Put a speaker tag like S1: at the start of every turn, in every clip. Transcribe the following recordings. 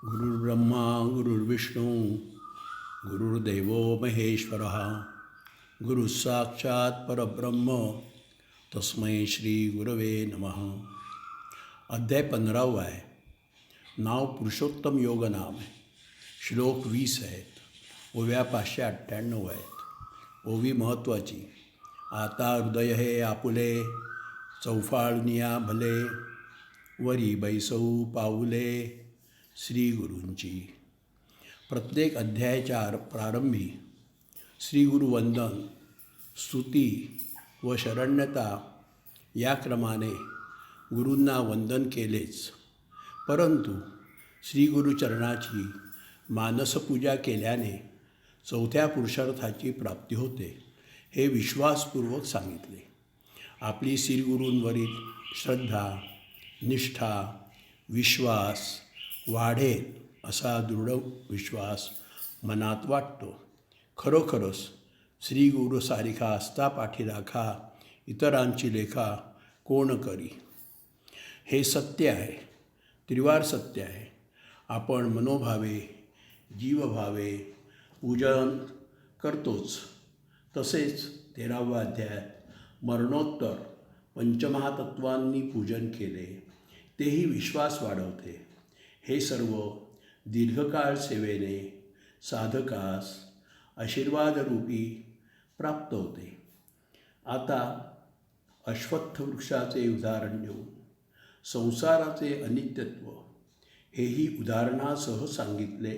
S1: गुरुर्ब्रह्मा गुरुर्विष्णू गुरुर्देव महेश्वरः गुरुसाक्षात् परब्रह्म तस्मै श्री गुरवे नमः। अध्याय 15 आहे. नाव पुरुषोत्तम योग नाम आहे. श्लोक 20 आहेत. ओव्या 598 आहेत. ओवी महत्त्वाची. आता हृदय हे आपुले चौफाळनिया भले वरी बैसऊ पाऊले श्री गुरूंची. प्रत्येक अध्यायाच्या प्रारंभी श्री गुरुवंदन, स्तुती व शरण्यता या क्रमाने गुरूंना वंदन केलेच, परंतु श्री गुरुचरणाची मानसपूजा केल्याने चौथ्या पुरुषार्थाची प्राप्ती होते हे विश्वासपूर्वक सांगितले. आपली श्री गुरूंवरील श्रद्धा, निष्ठा, विश्वास वाढेल असा दृढ विश्वास मनात वाटतो. खरोखरच श्री गुरुसारिखा असता पाठीराखा इतरांची लेखा कोण करी. हे सत्य आहे, त्रिवार सत्य आहे. आपण मनोभावे जीवभावे पूजन करतोच. तसेच 13व्या अध्यायात मरणोत्तर पंचमहातत्वांनी पूजन केले, तेही विश्वास वाढवते. हे सर्व दीर्घकाळ सेवेने साधकास आशीर्वादरूपी प्राप्त होते. आता अश्वत्थ वृक्षाचे उदाहरण देऊन संसाराचे अनित्यत्व हेही उदाहरणासह सांगितले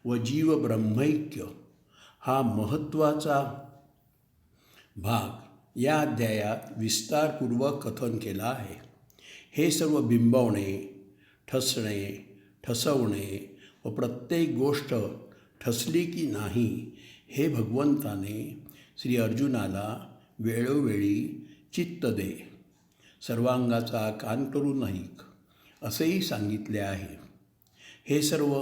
S1: व जीव ब्रह्मैक्य हा महत्त्वाचा भाग या अध्यायात विस्तारपूर्वक कथन केला आहे. हे सर्व बिंबवणे, ठसणे, ठसवणे व प्रत्येक गोष्ट ठसली की नाही हे भगवंताने श्री अर्जुनाला वेळोवेळी चित्त दे, सर्वांगाचा कान करून ऐक असेही सांगितले आहे. हे सर्व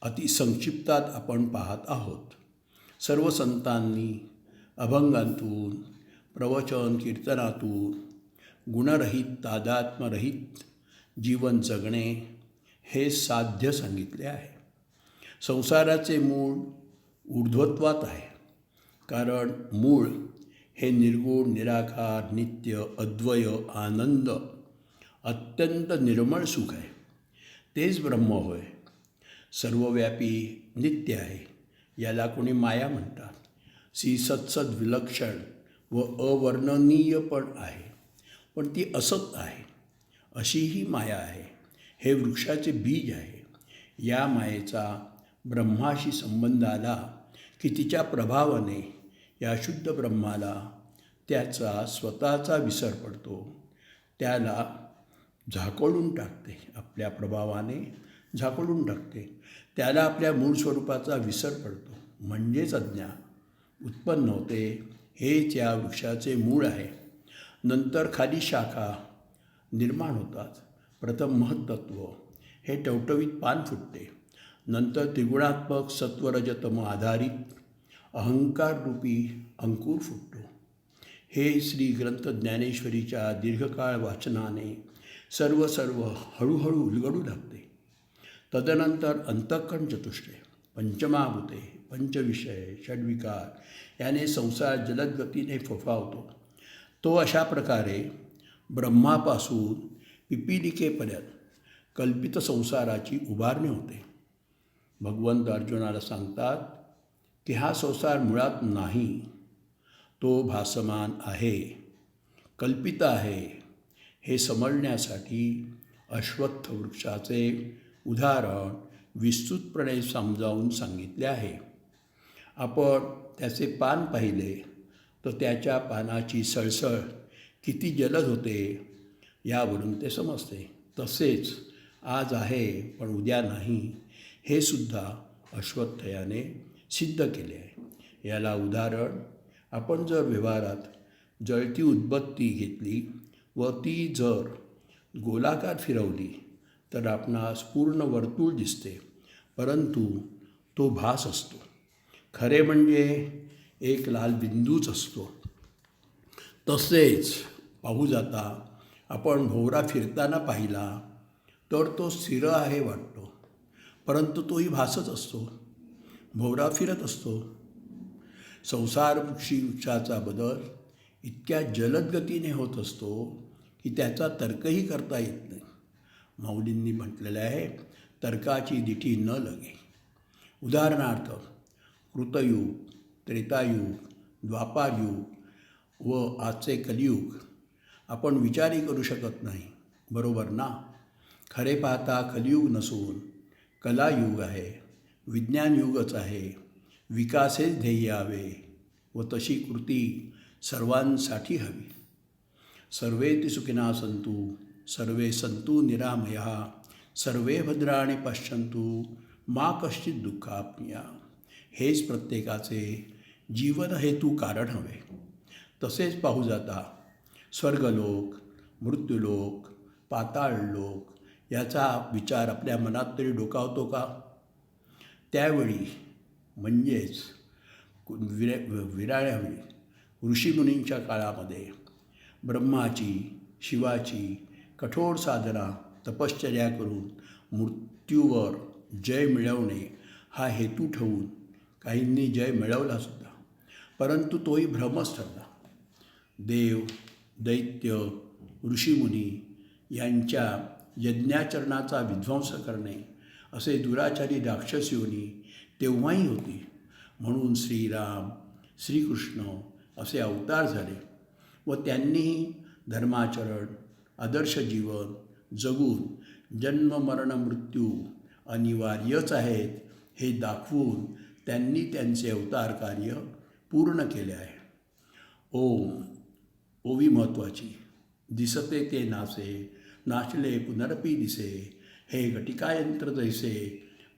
S1: अतिसंक्षिप्तात आपण पाहत आहोत. सर्व संतांनी अभंगांतून, प्रवचन कीर्तनातून गुणरहित तादात्म्यरहित जीवन जगणे हे साध्य सांगितले आहे. संसाराचे मूळ ऊर्ध्वत्वात आहे, कारण मूळ हे निर्गुण, निराकार, नित्य, अद्वय, आनंद, अत्यंत निर्मळ सुख आहे. तेच ब्रह्म होय. सर्वव्यापी नित्य आहे. याला कोणी माया म्हणतात. सी सत्सद विलक्षण व अवर्णनीय पण आहे, पण ती असत आहे. अशी ही माया आहे. हे वृक्षाचे बीज आहे. या मायेचा ब्रह्माशी संबंध आला की तिच्या प्रभावाने या शुद्ध ब्रह्माला त्याचा स्वतःचा विसर पडतो. त्याला झाकोळून टाकते. आपल्या प्रभावाने झाकोळून टाकते. त्याला आपल्या मूळ स्वरूपाचा विसर पडतो, म्हणजेच अज्ञान उत्पन्न होते. हेच या वृक्षाचे मूळ आहे. नंतर खाली शाखा निर्माण होतात. प्रथम महत्त्व हे टवटवीत पान फुटते. नंतर त्रिगुणात्मक सत्वरजतम आधारित अहंकाररूपी अंकुर फुटतो. हे श्री ग्रंथ ज्ञानेश्वरीच्या दीर्घकाळ वाचनाने सर्व हळूहळू उलगडू लागते. तदनंतर अंतःकरण चतुष्टय, पंचमहाभूते, पंचविषय, षड्विकार याने संसार जलद गतीने फोफावतो. तो अशा प्रकारे ब्रह्मापासून पिपीलिकेपर्यंत कल्पित संसाराची उभारणी होते. भगवंत अर्जुनाला सांगतात की हा संसार मुळात नाही, तो भासमान आहे, कल्पित आहे. हे समजण्यासाठी अश्वत्थ वृक्षाचे उदाहरण विस्तृतपणे समजावून सांगितले आहे. आपण त्याचे पान पाहिले तर त्याच्या पानाची सळसळ किती जलद होते यावरून ते समजते. तसेच आज आहे पण उद्या नाही, हे सुद्धा अश्वत्थयाने सिद्ध केले आहे. याला उदाहरण आपण जर व्यवहारात जळती उदबत्ती घेतली व ती जर गोलाकार फिरवली तर आपणास पूर्ण वर्तुळ दिसते, परंतु तो भास असतो. खरे म्हणजे एक लाल बिंदूच असतो. तसेच पाहू जाता आपण भोवरा फिरताना पाहिला तर तो स्थिर आहे वाटतो, परंतु तोही भासच असतो, भोवरा फिरत असतो. संसार वृक्षाचा बदल इतक्या जलद गतीने होत असतो की त्याचा तर्कही करता येत नाही. माऊलींनी म्हटलेलं आहे, तर्काची दिठी न लगे. उदाहरणार्थ, कृतयुग, त्रेतायुग, द्वापारयुग व आजचे कलियुग आपण विचारही करू शकत नाही, बरोबर ना? खरे पाहता कलियुग नसून कलायुग आहे, विज्ञानयुगच आहे. विकासेच ध्येय यावे व तशी कृती सर्वांसाठी हवी. सर्वेति सुखिनः सन्तु, सर्वे सन्तु निरामयाः, सर्वे भद्राणि पश्यन्तु, मा कश्चित् दुःखाप्नुयात्. हेच प्रत्येकाचे जीवन हेतू कारण हवे. तसेच पाहू जाता स्वर्गलोक, मृत्यूलोक, पाताळलोक याचा विचार आपल्या मनात तरी डोकावतो का? त्यावेळी म्हणजेच विराळ्यावेळी ऋषीमुनींच्या काळामध्ये ब्रह्माची, शिवाची कठोर साधना, तपश्चर्या करून मृत्यूवर जय मिळवणे हा हेतू ठेवून काहींनी जय मिळवलासुद्धा, परंतु तोही भ्रमच ठरला. देव, दैत्य, ऋषीमुनी यांच्या यज्ञाचरणाचा विध्वंस करणे असे दुराचारी राक्षस योनी तेव्हाही होती. म्हणून श्रीराम, श्रीकृष्ण असे अवतार झाले व त्यांनीही धर्माचरण, आदर्श जीवन जगून जन्म मरण मृत्यू अनिवार्यच आहेत हे दाखवून त्यांनी त्यांचे अवतार कार्य पूर्ण केले आहे. ओम, ओवी महत्त्वाची. दिसते ते नासे, नाचले पुनरपी दिसे, हे घटिकायंत्र जैसे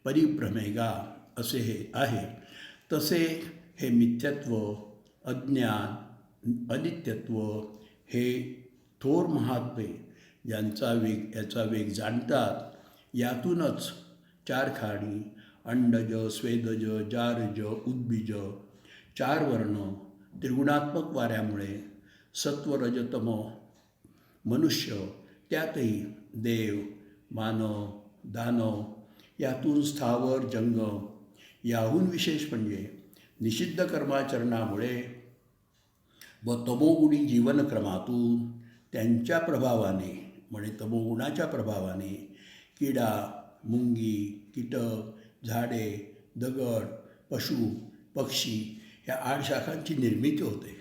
S1: परिभ्रमेगा असे हे आहे. तसे हे मिथ्यत्व, अज्ञान, अनित्यत्व हे थोर महात्मे याचा वेग जाणतात. यातूनच चार खाणी, अंडज, स्वेदज, जारज, उद्बीज, चार वर्ण त्रिगुणात्मक वाऱ्यामुळे सत्व, रजतम मनुष्य, त्यातही देव, मानव, दानव, यातून स्थावर, जंगम, याहून विशेष म्हणजे निषिद्ध कर्माचरणामुळे व तमोगुणी जीवनक्रमातून त्यांच्या प्रभावाने म्हणजे तमोगुणाच्या प्रभावाने किडा, मुंगी, कीटक, झाडे, दगड, पशु, पक्षी ह्या 8 शाखांची निर्मिती होते.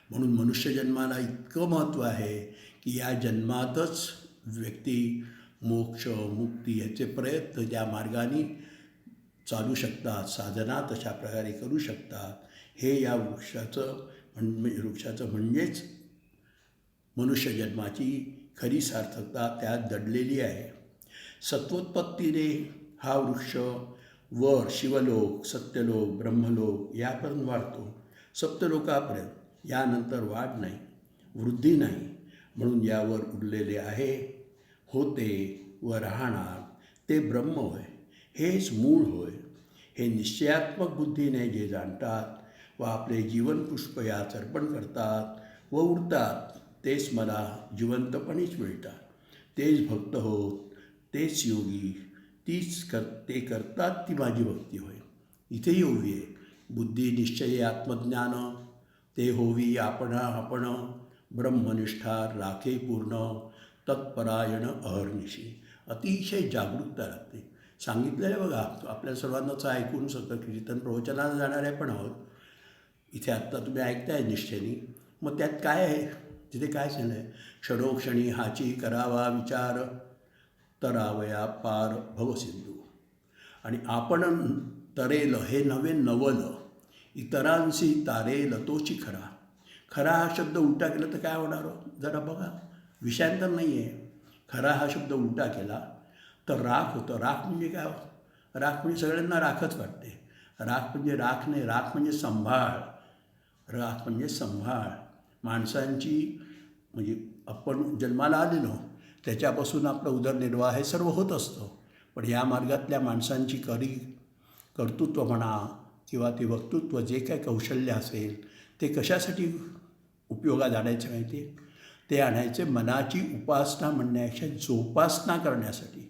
S1: म्हणून मनुष्यजन्माला इतकं महत्त्व आहे की या जन्मातच व्यक्ती मोक्ष, मुक्ती ह्याचे प्रयत्न त्या मार्गाने चालू शकतात, साधना तशा प्रकारे करू शकतात. हे या वृक्षाचं म्हणजेच मनुष्यजन्माची खरी सार्थकता त्यात दडलेली आहे. सत्वोत्पत्तीने हा वृक्ष वर शिवलोक, सत्यलोक, ब्रह्मलोक यापर्यंत वाढतो, सप्तलोकापर्यंत. यानंतर वाढ नाही, वृद्धी नाही. म्हणून यावर उरलेले आहे, होते व राहणार ते ब्रह्म होय, हेच मूळ होय. हे निश्चयात्मक बुद्धीने जे जाणतात व आपले जीवनपुष्प यात अर्पण करतात व उरतात, तेच मला जिवंतपणीच मिळतात. तेच भक्त होत, तेच योगी, ते करतात ती माझी भक्ती होय. इथेही होवी आहे बुद्धी निश्चय आत्मज्ञान, ते होवी आपण ब्रह्मनिष्ठा राखे पूर्ण, तत्परायण अहर्निशी. अतिशय जागरूकता लागते. सांगितलेलं बघा, आपल्या सर्वांनाच ऐकून सतत कीर्तन प्रवचनाला जाणारे पण आहोत. इथे आत्ता तुम्ही ऐकताय निश्चयनी. मग त्यात काय आहे? तिथे काय झालं आहे? क्षणोक्षणी हाची करावा विचार, तरावया पार भवसिंधू. आणि आपण तरेल हे नवे नवल, इतरांशी तारेल तोची खरा. खरा हा शब्द उलटा केला तर काय होणार हो? जरा बघा, विषयांतर नाही आहे. खरा हा शब्द उलटा केला तर राख होतं. राख म्हणजे काय हो? राख म्हणजे सगळ्यांना राखच वाटते. राख म्हणजे राख नाही, राख म्हणजे संभाळ. राख म्हणजे संभाळ. माणसांची म्हणजे आपण जन्माला आलेलो त्याच्यापासून आपलं उदरनिर्वाह हे सर्व होत असतं. पण या मार्गातल्या माणसांची कर्तृत्व म्हणा किंवा ते वक्तृत्व जे काय कौशल्य असेल ते कशासाठी उपयोगात आणायचे माहिती? ते आणायचे मनाची उपासना म्हणण्यापेक्षा जोपासना करण्यासाठी.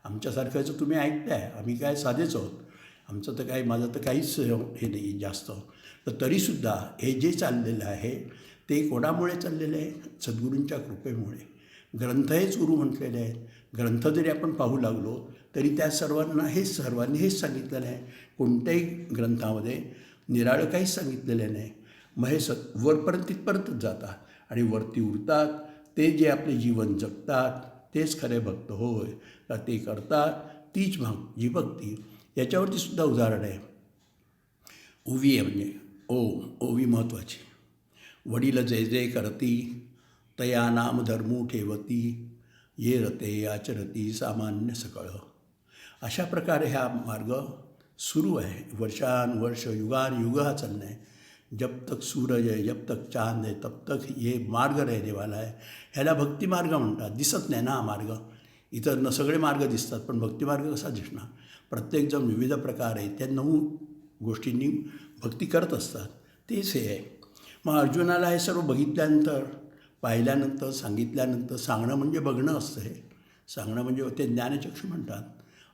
S1: आमच्यासारख्याचं तुम्ही ऐकताय, आम्ही काय साधेच आहोत, आमचं तर काही, माझं तर काहीच हे नाही जास्त. तर तरीसुद्धा हे जे चाललेलं आहे ते कोणामुळे चाललेलं आहे? सद्गुरूंच्या कृपेमुळे. ग्रंथ हेच गुरु म्हटलेले आहेत. ग्रंथ जरी आपण पाहू लागलो तरी त्या सर्वांनी हेच सांगितलेलं आहे. कोणत्याही ग्रंथामध्ये निराळं काहीच सांगितलेलं नाही. मग हे वरपर्यंत तिथपर्यंतच जातात आणि वरती उरतात. ते जे आपले जीवन जगतात तेच खरे भक्त होय. तर ते करतात तीच जी भक्ती. याच्यावरती सुद्धा उदाहरण आहे. ओवी आहे म्हणजे ओम, ओवी महत्त्वाची. वडील जय जय करती, तया नाम धर्मू ठेवती, ये रते आचरती सामान्य सकळ. अशा प्रकारे हा मार्ग सुरू आहे. वर्षानुवर्ष, युगानुयुग हा चालणं आहे. जब तक सूरज आहे, जब तक चांद आहे, तब तक ये मार्ग रहने वाला है. ह्याला भक्तिमार्ग म्हणतात. दिसत नाही ना हा मार्ग. इतर न सगळे मार्ग दिसतात, पण भक्तिमार्ग कसा दिसणार? प्रत्येकजण विविध प्रकारे त्या 9 गोष्टींनी भक्ती करत असतात. तेच हे आहे. मग अर्जुनाला हे सर्व बघितल्यानंतर, पाहिल्यानंतर, सांगितल्यानंतर, सांगणं म्हणजे बघणं असतं. हे सांगणं म्हणजे ते ज्ञानचक्षु म्हणतात.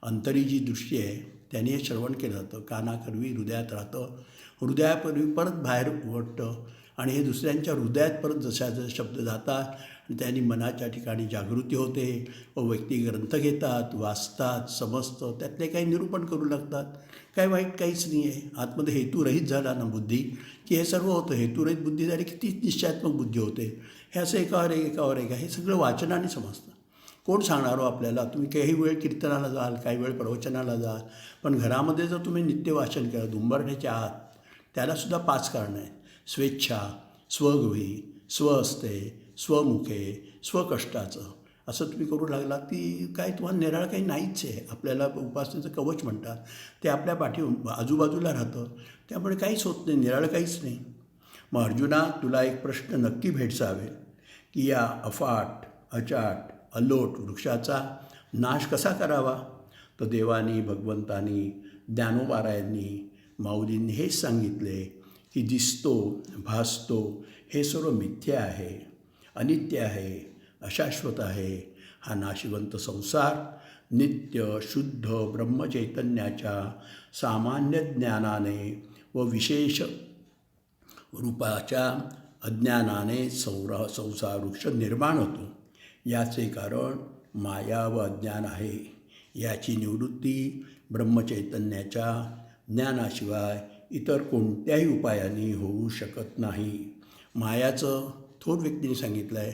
S1: अंतरी जी दृष्टी आहे त्याने हे श्रवण केलं जातं. कानाकरवी हृदयात राहतं, हृदयापूर्वी परत बाहेर उघडतं आणि हे दुसऱ्यांच्या हृदयात परत जसे शब्द जातात आणि त्यांनी मनाच्या ठिकाणी जागृती होते व व्यक्ती ग्रंथ घेतात, वाचतात, समजतं, त्यातले काही निरूपण करू लागतात. काय वाईट काहीच नाही आहे. आतमध्ये हेतुरहित झाला ना बुद्धी की हे सर्व होतं. हेतुरहित बुद्धी झाली की ती निश्चयात्मक बुद्धी होते. हे असं एकावर एक हे सगळं वाचनाने समजतं. कोण सांगणार हो आपल्याला? तुम्ही काही वेळ कीर्तनाला जाल, काही वेळ प्रवचनाला जाल, पण घरामध्ये जर तुम्ही नित्य वाचन केलं उंबरठ्याच्या आत, त्यालासुद्धा 5 कारणं आहेत. स्वेच्छा, स्वगृही, स्वहस्ते, स्वमुखे, स्वकष्टाचं. असं तुम्ही करू लागला ती काय तुम्हाला निराळं काही नाहीच आहे. आपल्याला उपासनेचं कवच म्हणतात, ते आपल्या आजूबाजूला राहतं. त्यामुळे काहीच होत नाही, निराळं काहीच नाही. मग अर्जुना, तुला एक प्रश्न नक्की भेडसावेल की या अफाट, अचाट, अलोट वृक्षाचा नाश कसा करावा? तर देवानी, भगवंतानी, ज्ञानोबारायांनी, माऊलींनी हेच सांगितले की दिसतो, भासतो हे सर्व मिथ्या आहे, अनित्य आहे, अशाश्वत आहे. हा नाशिवंत संसार नित्य शुद्ध ब्रह्मचैतन्याच्या सामान्य ज्ञानाने व विशेष रूपाच्या अज्ञानाने संसार वृक्ष निर्माण होतो. याचे कारण माया व अज्ञान आहे. याची निवृत्ती ब्रह्मचैतन्याच्या ज्ञानाशिवाय इतर कोणत्याही उपायाने होऊ शकत नाही. मायाचं थोर व्यक्तीने सांगितलं आहे,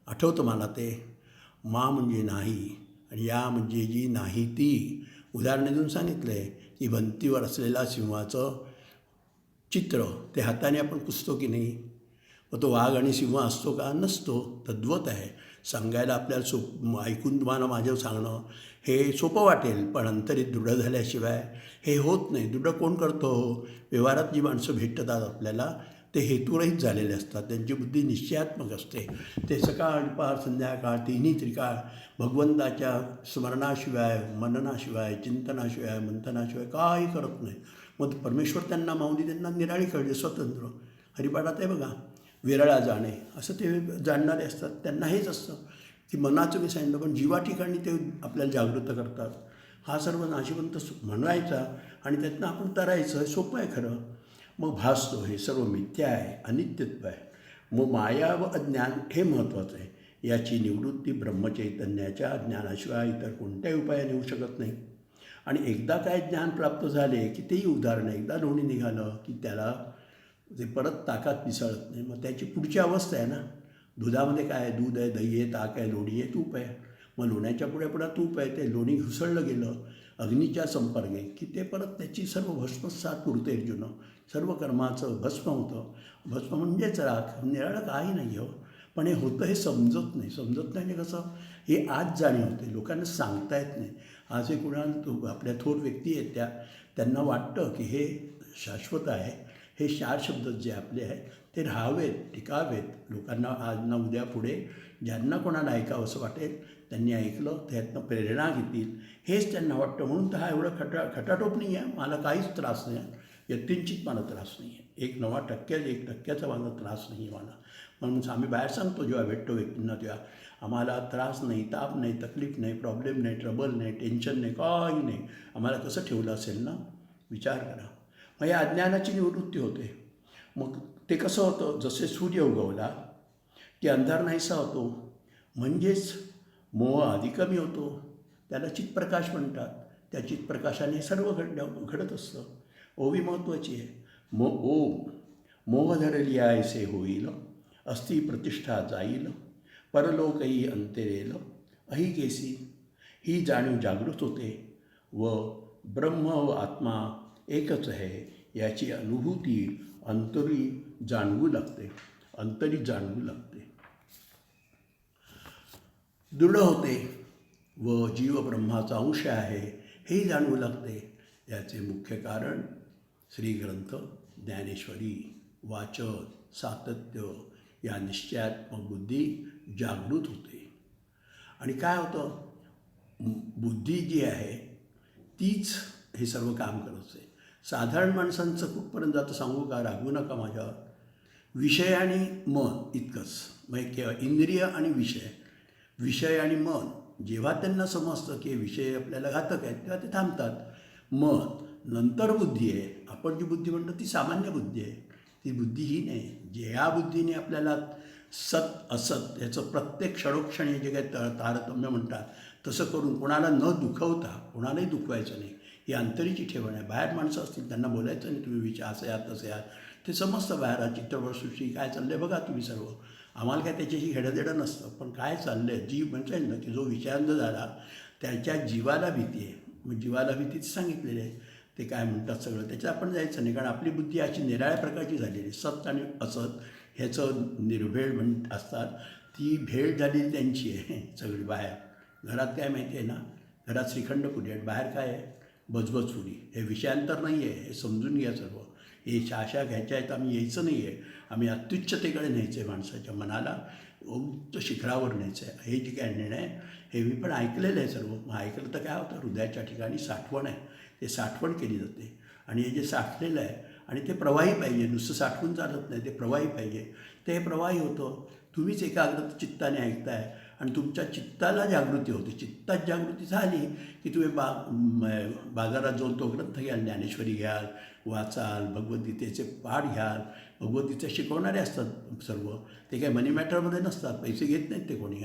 S1: आठवतं मला ते. मा म्हणजे नाही आणि या म्हणजे जी नाही ती. उदाहरण देऊन सांगितलं आहे की भिंतीवर असलेला सिंहाचं चित्र ते हाताने आपण पुसतो की नाही? मग तो वाघ आणि सिंह असतो का? नसतो. तद्वत आहे. सांगायला आपल्याला ऐकून तुम्हाला माझं सांगणं हे सोपं वाटेल, पण अंतरीत दृढ झाल्याशिवाय हे होत नाही. दृढ कोण करतो? व्यवहारात जी माणसं भेटतात आपल्याला ते हेतुरहित झालेले असतात. त्यांची बुद्धी निश्चयात्मक असते. ते सकाळ, दुपार, संध्याकाळ, तिन्ही त्रिकाळ भगवंताच्या स्मरणाशिवाय, मननाशिवाय, चिंतनाशिवाय, मंथनाशिवाय काही करत नाही. मग परमेश्वर त्यांना, माऊली त्यांना निराळी कळली, स्वतंत्र. हरिपाठात आहे बघा, विरळा जाणे, असं ते जाणणारे असतात. त्यांना हेच असतं की मनाचं मी सांगितलं, पण जीवा ठिकाणी ते आपल्याला जागृत करतात. हा सर्व नाशिवंत म्हणायचा आणि त्यातनं आपण तरायचं. सोपं आहे खरं. मग भासतो हे सर्व मिथ्या आहे, अनित्यत्व आहे. मग माया व अज्ञान हे महत्त्वाचं आहे. याची निवृत्ती ब्रह्मचैतन्याच्या ज्ञानाशिवाय इतर कोणत्याही उपायाने होऊ शकत नाही. आणि एकदा काय ज्ञान प्राप्त झाले की तेही उदाहरण आहे. एकदा लोणी निघालं की त्याला ते परत ताकात मिसळत नाही. मग त्याची पुढची अवस्था आहे ना. दुधामध्ये काय आहे? दूध आहे, दही आहे, ताक आहे, लोणी आहे, तूप आहे. मग लोण्याच्या पुढे तूप आहे. ते लोणी घुसळलं गेलं अग्नीच्या संपर्के की ते परत त्याची सर्व भस्मसात उरते. अर्जुन, सर्व कर्माचं भस्म होतं. भस्म म्हणजेच राख, निराळं काही नाही हो. पण हे होतं हे समजत नाही. समजत नाही म्हणजे कसं? हे आज जाणीव होते, लोकांना सांगता येत नाही. आज हे कुणाला आपल्या थोर व्यक्ती आहेत त्यांना वाटतं की हे शाश्वत आहे. हे 4 शब्द जे आपले आहेत ते राहावेत, टिकावेत. लोकांना आज ना उद्या पुढे ज्यांना कोणाला ऐकावं असं वाटेल त्यांनी ऐकलं, त्यातनं प्रेरणा घेतील, हेच त्यांना वाटतं. म्हणून तर हा एवढा खटाटोप नाही आहे. मला काहीच त्रास नाही आहे. यत्किंचित मला त्रास नाही आहे. 1% मला त्रास नाही आहे मला. म्हणून आम्ही बाहेर सांगतो जेव्हा भेटतो व्यक्तींना, तेव्हा आम्हाला त्रास नाही, ताप नाही, तकलीफ नाही, प्रॉब्लेम नाही, ट्रबल नाही, टेन्शन नाही, काही नाही, आम्हाला कसं ठेवलं असेल ना? विचार करा. मग या अज्ञानाची निवृत्ती होते. मग ते कसं होतं? जसे सूर्य उगवला की अंधार नाहीसा होतो, म्हणजेच मोह अधिक कमी होतो. त्याला चित्प्रकाश म्हणतात. त्या चित्प्रकाशाने सर्व घडत असतं. ओवी महत्त्वाची आहे. ओम मोह धरली ऐसे होईल, अस्ति प्रतिष्ठा जाईल, परलोकही अंतेरेल, अही केसी. ही जाणीव जागृत होते व ब्रह्म व आत्मा एकच आहे याची अनुभूती अंतरी जाणवू लागते. दृढ होते व जीव ब्रह्माचा अंश आहे हेही जाणवू लागते. याचे मुख्य कारण श्रीग्रंथ, ज्ञानेश्वरी, वाचन, सातत्य या निश्चयात्मक बुद्धी जागृत होते. आणि काय होतं? बुद्धी जी आहे तीच हे सर्व काम करत असते. साधारण माणसांचं कुठपर्यंत जातं सांगू का? रागवू नका माझ्यावर. विषय आणि मन इतकंच, म्हणजे इंद्रिय आणि विषय आणि मन जेव्हा त्यांना समजतं की विषय आपल्याला घातक आहेत तेव्हा ते थांबतात. मन नंतर बुद्धी आहे. आपण जी बुद्धी म्हणतो ती सामान्य बुद्धी आहे. ती बुद्धी ही नाही. ज्या बुद्धीने आपल्याला सत असत याचं प्रत्येक क्षणोक्षणी जे काही तारतम्य म्हणतात तसं करून कोणाला न दुखवता, कोणालाही दुखवायचं नाही, ही अंतरीची ठेवण आहे. बाहेर माणसं असतील त्यांना बोलायचं नाही तुम्ही विचार असे आहात तसे आहात, ते समजतं बाहेर चित्रपटसृष्टी काय चाललं आहे बघा तुम्ही सर्व. आम्हाला काय त्याच्याशी घेणंदेणं नसतं, पण काय चाललं आहे जीव म्हणता ना की जो विषयांध झाला त्याच्या जीवाला भीती आहे. मग जीवाला भीतीच सांगितलेली आहे. ते काय म्हणतात सगळं त्याच्यात आपण जायचं नाही, कारण आपली बुद्धी अशी निराळ्या प्रकारची झालेली. सत आणि असत ह्याचं निर्भेळ असतात. ती भेळ झालेली त्यांची आहे सगळी. बाहेर घरात काय माहिती आहे ना? घरात श्रीखंड पुरी आहे, बाहेर काय आहे? बजबज पुरी. हे विषयांतर नाही आहे, हे समजून घ्या सर्व. हे शाशा घ्यायच्या आहेत, आम्ही यायचं नाही आहे. आम्ही अत्युच्चतेकडे न्यायचं आहे, माणसाच्या मनाला उच्च शिखरावर न्यायचं आहे. हे जे काय निर्णय हे मी पण ऐकलेलं आहे सर्व. मग ऐकलं तर काय होतं? हृदयाच्या ठिकाणी साठवण आहे, ते साठवण केली जाते. आणि हे जे साठलेलं आहे आणि ते प्रवाही पाहिजे, नुसतं साठवून चालत नाही, ते प्रवाही पाहिजे. ते प्रवाही होतं. तुम्हीच एकाग्र चित्ताने ऐकताय आणि तुमच्या चित्ताला जागृती होते. चित्तात जागृती झाली की तुम्ही बाजारात जाऊन तो ग्रंथ घ्याल, ज्ञानेश्वरी घ्याल, वाचाल, भगवद्गीतेचे पाठ घ्याल. भगवद्गीता शिकवणारे असतात सर्व. ते काही मनी मॅटरमध्ये नसतात, पैसे घेत नाहीत ते कोणी.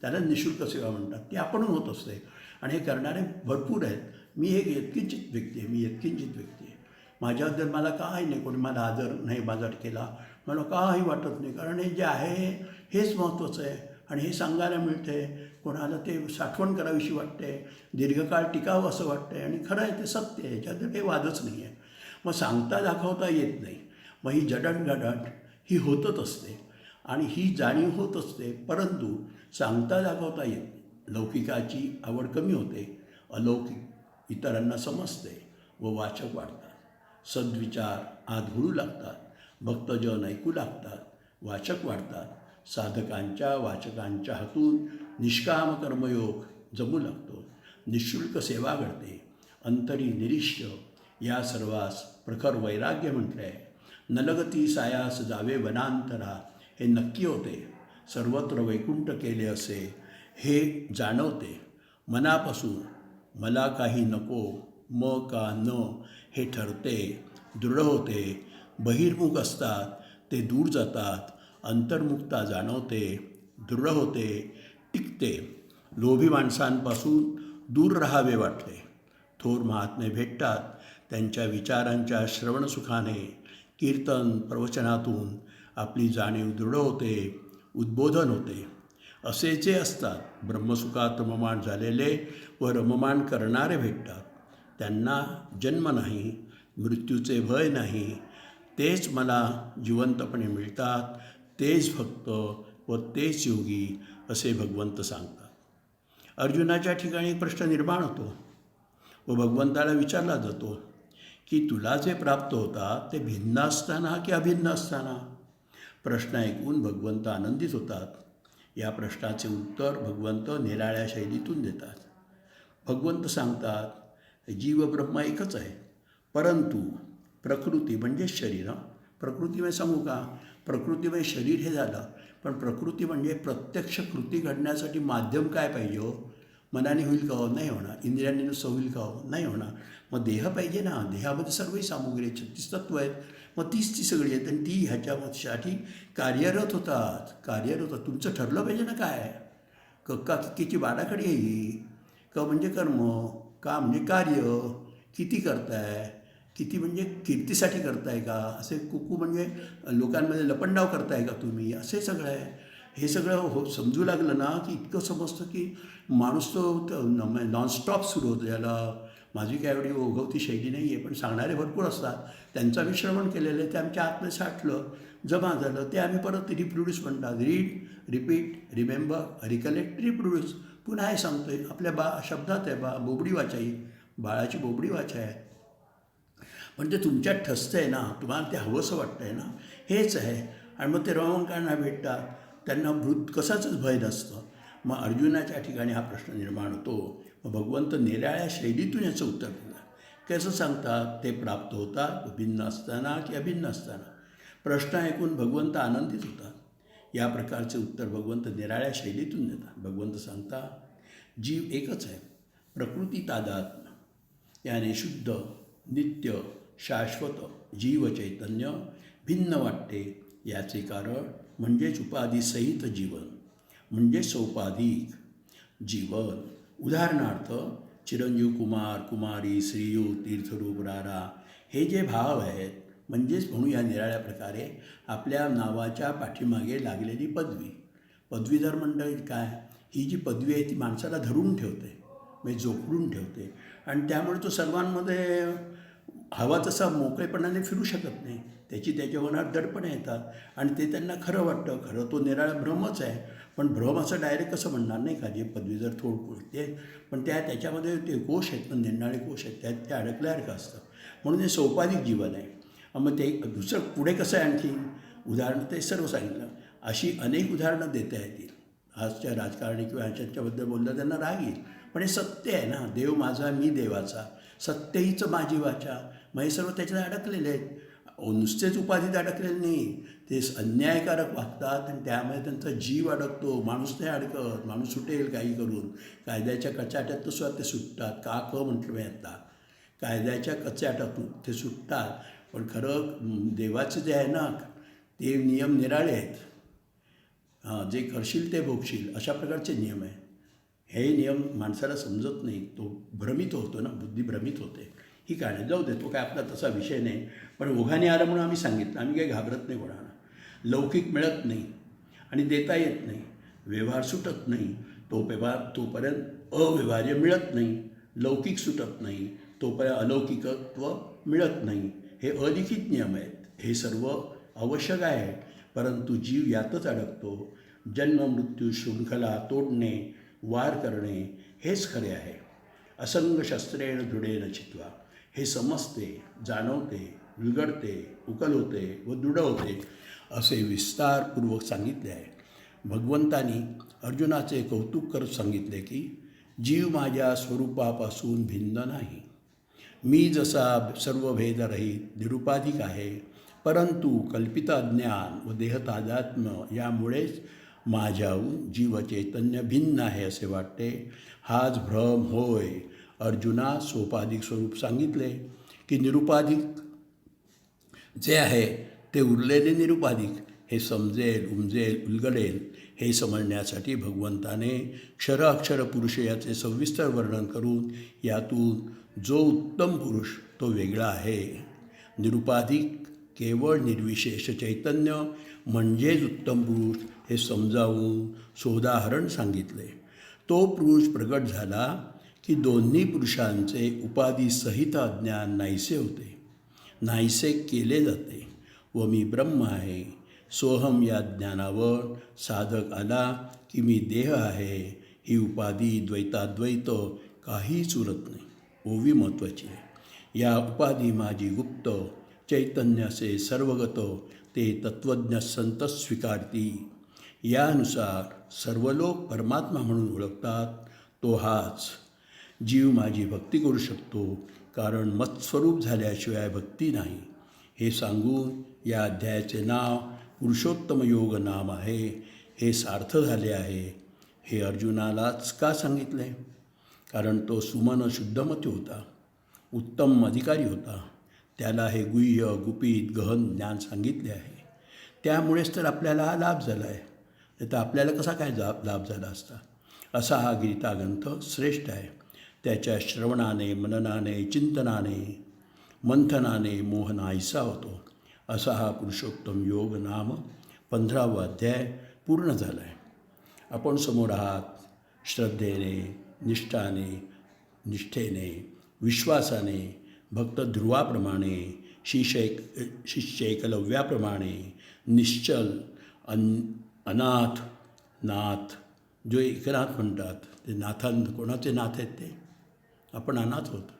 S1: त्याला निःशुल्क सेवा म्हणतात. ती आपण होत असते आणि हे करणारे भरपूर आहेत. मी एक यत्किंचित व्यक्ती आहे. माझ्याबद्दल मला काही नाही, कोणी मला आदर नाही बाजार केला, मला काही वाटत नाही, कारण हे जे आहे हेच महत्त्वाचं आहे आणि हे सांगायला मिळते. कोणाला ते साठवण करावीशी वाटते, दीर्घकाळ टिकावं असं वाटतं आणि खरं आहे ते सत्य आहे, याच्यात काही वादच नाही आहे. मग सांगता दाखवता येत नाही. मग ही जडणघडण ही होतच असते आणि ही जाणीव होत असते, परंतु सांगता दाखवता येत नाही. लौकिकाची आवड कमी होते, अलौकिक इतरांना समजते व वाचक वाढतात. सद्विचार आत घडू लागतात, भक्तजन ऐकू लागतात, वाचक वाढतात. साधकांच्या वाचकांच्या हातून निष्काम कर्मयोग जमू लागतो. निःशुल्क सेवा घडते. अंतरी निरीश्य या सर्वास प्रखर वैराग्य म्हटलं आहे. नलगती सायास जावे वनांतरा हे नक्की होते. सर्वत्र वैकुंठ केले असे हे जाणवते. मनापासून मला काही नको, का न हे ठरते. दृढ होते. बहिर्मुख असतात ते दूर जातात. अंतर्मुखता जाणवते. दृढ होते, टिकते. लोभी माणसांपासून दूर राहावे वाटते. थोर महात्मे भेटतात. त्यांच्या विचारांच्या श्रवणसुखाने, कीर्तन प्रवचनातून आपली जाणीव दृढ होते, उद्बोधन होते. असे जे असतात ब्रह्मसुखात रममाण झालेले व रममाण करणारे भेटतात. त्यांना जन्म नाही, मृत्यूचे भय नाही. तेच मला जिवंतपणे मिळतात. तेच भक्त व तेच योगी असे भगवंत सांगतात. अर्जुनाच्या ठिकाणी प्रश्न निर्माण होतो व भगवंताला विचारला जातो की तुला जे प्राप्त होतात ते भिन्न असताना की अभिन्न असताना? प्रश्न ऐकून भगवंत आनंदित होतात. या प्रश्नाचे उत्तर भगवंत निराळ्या शैलीतून देतात. भगवंत सांगतात जीव ब्रह्म एकच आहे, परंतु प्रकृती म्हणजे शरीर. प्रकृतीमय सांगू का? प्रकृतीमय शरीर हे झालं, पण प्रकृती म्हणजे प्रत्यक्ष कृती घडण्यासाठी माध्यम काय पाहिजे हो? मनाने होईल का हो? नाही होणार. इंद्रियांनी नुसतं होईल का हो? नाही होणार. मग देह पाहिजे ना. देहामध्ये सर्वही सामुग्री आहेत, 36 तत्व आहेत. मग तीच ती सगळी आहेत आणि ती ह्याच्यासाठी कार्यरत होतात. तुमचं ठरलं पाहिजे ना काय. कक्का किक्कीची बाडाखडी आहे ही. क म्हणजे कर्म, का म्हणजे कार्य. किती करताय, किती म्हणजे कीर्तीसाठी करताय का, असे कुकू म्हणजे लोकांमध्ये लपंडाव करताय का तुम्ही, असे सगळं आहे. हे सगळं समजू लागलं ना की इतकं समजतं की माणूस तो नॉनस्टॉप सुरू होतो. याला माझी काय एवढी ओघवती शैली नाही आहे, पण सांगणारे भरपूर असतात. त्यांचं आम्ही श्रवण केलेलं आहे, ते आमच्या आतमध्ये साठलं, जमा झालं, ते आम्ही परत रिप्रोड्यूस म्हणतात. Read, repeat, remember, recollect, reproduce. पुन्हा हे सांगतोय आपल्या शब्दात आहे. बोबडी वाचा ही, बाळाची बोबडी वाचा आहे. पण ते तुमच्यात ठसतं आहे ना, तुम्हाला ते हवंसं वाटतं आहे ना, हेच आहे. आणि मग ते रमणकांना भेटतात, त्यांना कसाचंच भय नसतं. मग अर्जुनाच्या ठिकाणी हा प्रश्न निर्माण होतो. मग भगवंत निराळ्या शैलीतून याचं उत्तर दिलं. कसं सांगतात? ते प्राप्त होतात भिन्न असताना की अभिन्न असताना. प्रश्न ऐकून भगवंत आनंदित होतात. या प्रकारचे उत्तर भगवंत निराळ्या शैलीतून देतात. भगवंत सांगतात, जीव एकच आहे, प्रकृती तादात्म्य याने शुद्ध, नित्य, शाश्वत जीव चैतन्य भिन्न वाटते. याचे कारण म्हणजेच उपाधीसहित जीवन, म्हणजे सौपाधिक जीवन. उदाहरणार्थ चिरंजीव कुमार, कुमारी, श्रीयुत, तीर्थरूप, रारा हे जे भाव आहेत, म्हणजेच म्हणूया निराळ्या प्रकारे आपल्या नावाच्या पाठीमागे लागलेली पदवी. पदवीधर मंडळी काय, ही जी पदवी आहे ती माणसाला धरून ठेवते, म्हणजे जोखडून ठेवते. आणि त्यामुळे तो सर्वांमध्ये हवा तसा मोकळेपणाने फिरू शकत नाही. त्याच्या मनात दडपणं येतात आणि ते त्यांना खरं वाटतं. खरं तो निराळा भ्रमच आहे, पण भ्रम असं डायरेक्ट कसं म्हणणार नाही का. जे पदवीधर ते पण त्याच्यामध्ये ते कोश आहेत, पण निराळे कोश आहेत, त्यात ते अडकल्यासारखं असतं. म्हणून हे सौपाधिक जीवन आहे. मग ते दुसरं पुढे कसं आहे आणखी उदाहरणं ते सर्व सांगितलं. अशी अनेक उदाहरणं देता येतील. आजच्या राजकारणी किंवा ह्याच्याबद्दल बोललं त्यांना राग येईल, पण हे सत्य आहे ना. देव माझा, मी देवाचा, सत्य हीच माझी वाचा. मग हे सर्व त्याच्यात अडकलेले आहेत. नुसतेच उपाधीत अडकलेले नाही, ते अन्यायकारक वागतात आणि त्यामुळे त्यांचा जीव अडकतो. माणूस नाही अडकत, माणूस सुटेल काही करून. कायद्याच्या कचाट्यात सुद्धा ते सुटतात. का म्हटलं मी आता, कायद्याच्या कचाट्यातून ते सुटतात. पण खरं देवाचं जे आहे ना, ते नियम निराळे आहेत. जे करशील ते भोगशील, अशा प्रकारचे नियम आहे. हे नियम माणसाला समजत नाही, तो भ्रमित होतो ना, बुद्धी भ्रमित होते. ही काय जाऊ दे, तो काय आपला तसा विषय नाही. पण ओघाने आलं म्हणून आम्ही सांगितलं. आम्ही काही घाबरत नाही कोणाला. लौकिक मिळत नाही आणि देता येत नाही, व्यवहार सुटत नाही तोपर्यंत अव्यवहार्य मिळत नाही. लौकिक सुटत नाही तोपर्यंत अलौकिकत्व मिळत नाही. हे अलिखित नियम आहेत. हे सर्व आवश्यक आहे, परंतु जीव यातच अडकतो. जन्म मृत्यू शृंखला तोडणे, वार करणे हेच खरे आहे. असंग शस्त्रेण दृढेन चित्वा, हे समजते, जाणवते, उलगडते, उकल होते व दृढ होते, असे विस्तारपूर्वक सांगितले आहे. भगवंतानी अर्जुनाचे कौतुक करत सांगितले की जीव माझ्या स्वरूपापासून भिन्न नाही. मी जसा सर्व भेदरहित निरुपाधिक आहे, परंतु कल्पित अज्ञान व देहतादात्म्य यामुळेच माझ्याहून जीवचैतन्य भिन्न आहे असे वाटते. हाच भ्रम होय. अर्जुना, सोपाधिक स्वरूप सांगितले की निरुपाधिक जे आहे ते उरलेले निरुपाधिक हे समजेल, उमजेल, उलगडेल हे समजण्यासाठी भगवंताने क्षर अक्षर पुरुष याचे सविस्तर वर्णन करून यातून जो उत्तम पुरुष तो वेगळा आहे. निरुपाधिक केवळ निर्विशेष चैतन्य म्हणजेच उत्तम पुरुष हे समजावून सोदाहरण सांगितले. तो पुरुष प्रगट झाला की दोन्ही पुरुषांचे उपाधीसहित अज्ञान नाहीसे होते, नाहीसे केले जाते व मी ब्रह्म आहे, सोहम या ज्ञानावर साधक आला की मी देह आहे, ही उपाधी द्वैताद्वैत काहीच उरत नाही. ओवी महत्त्वाची आहे. या उपाधी माझी गुप्त, चैतन्याचे सर्वगत ते तत्त्वज्ञ संत स्वीकारती. यानुसार सर्व लोक परमात्मा म्हणून ओळखतात. तो हाच. जीव माझी भक्ती करू शकतो, कारण मत्स्वरूप झाल्याशिवाय भक्ती नाही. हे सांगून या अध्यायाचे नाव पुरुषोत्तम योग नाम आहे, हे सार्थ झाले आहे. हे अर्जुनालाच का सांगितले? कारण तो सुमन शुद्धमती होता, उत्तम अधिकारी होता. त्याला हे गुह्य गुपित गहन ज्ञान सांगितले आहे. त्यामुळेच तर आपल्याला हा लाभ झाला आहे. नाही तर आपल्याला कसा काय लाभ झाला असता? असा हा गीता ग्रंथ श्रेष्ठ आहे. त्याच्या श्रवणाने, मननाने, चिंतनाने, मंथनाने मोह नाहीसा होतो. असा हा पुरुषोत्तम योग नाम 15वा अध्याय पूर्ण झाला आहे. आपण समोर आहात. श्रद्धेने, निष्ठेने, विश्वासाने, भक्त ध्रुवाप्रमाणे, शिष्य एकलव्याप्रमाणे, निश्चल, अनाथ, नाथ, जो एकनाथ म्हणतात ते कोणाचे नाथ आहेत ते? आपण अनाथ होतो.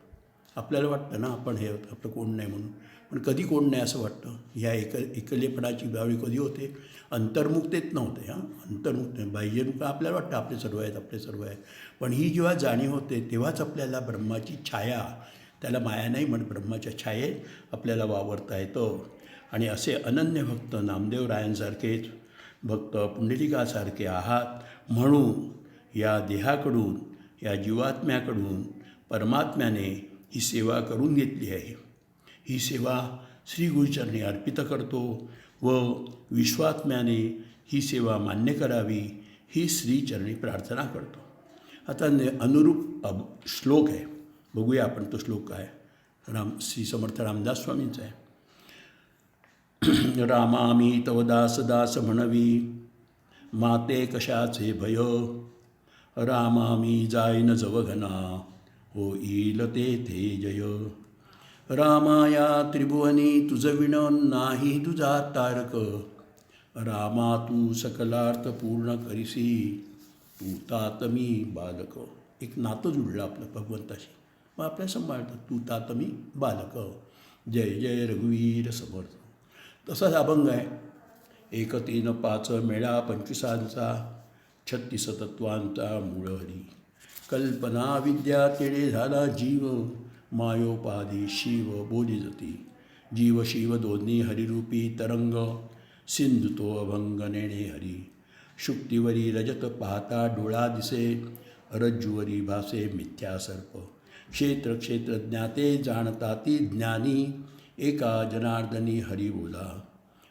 S1: आपल्याला वाटतं ना आपण हे होतं, आपलं कोण नाही म्हणून. पण कधी कोण नाही असं वाटतं. ह्या एकलेपणाची बावी कधी होते? अंतर्मुक्तेत नव्हते. अंतर्मुक्त बाह्यमुक्त आपल्याला वाटतं आपले सर्व आहेत, आपले सर्व आहेत. पण ही जेव्हा जाणीव होते तेव्हाच आपल्याला ब्रह्माची छाया, त्याला माया नाही म्हणत, ब्रह्माच्या छायेत आपल्याला वावरता येतं. आणि असे अनन्य भक्त नामदेवरायांसारखेच भक्त पुंडलिकासारखे आहात म्हणून या देहाकडून, या जीवात्म्याकडून परमात्म्याने ही सेवा करून घेतली आहे. ही सेवा श्री गुरुचरणी अर्पित करतो व विश्वात्म्याने ही सेवा मान्य करावी ही श्रीचरणी प्रार्थना करतो. आता अनुरूप श्लोक आहे, बघूया आपण तो श्लोक काय. श्री समर्थ रामदास स्वामींचा आहे. रामामी तव दास दास म्हणवी, माते कशाचे भय. रामामी जाईन जवघना, होईल तेथे जय. रामाया त्रिभुवनी तुझ विण नाही तुझा तारक. रामा तू सकलार्थ पूर्ण करिसी, तू तातमी बालक. एक नातं जुळलं आपलं भगवंताशी. मग आपल्याला सांभाळतं, तू तातमी बालक. जय जय रघुवीर समर्थ. तसाच अभंग आहे. 1 3 5 मेळा 25 36 तत्वांचा मूळ हरी. कल्पना विद्या तेडे झाला जीव, मायोपाधी शिव बोली जाती. जीव शिव दोन्ही हरिरूपी तरंग, सिंधु तो अभंग नेणे हरी. शुक्तिवरी रजत पाहता डोळा दिसे, रज्जुवरी भासे मिथ्या सर्प. क्षेत्र क्षेत्र ज्ञाते जाणता ती ज्ञानी, एका जनार्दनी हरी बोला.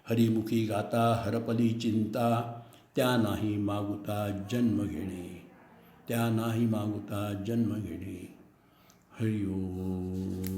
S1: हरिमुखी गाता हरपली चिंता, त्या नाही मागुता जन्म घेणे. त्या नाही मागुता जन्म घेणे. हरि ओम.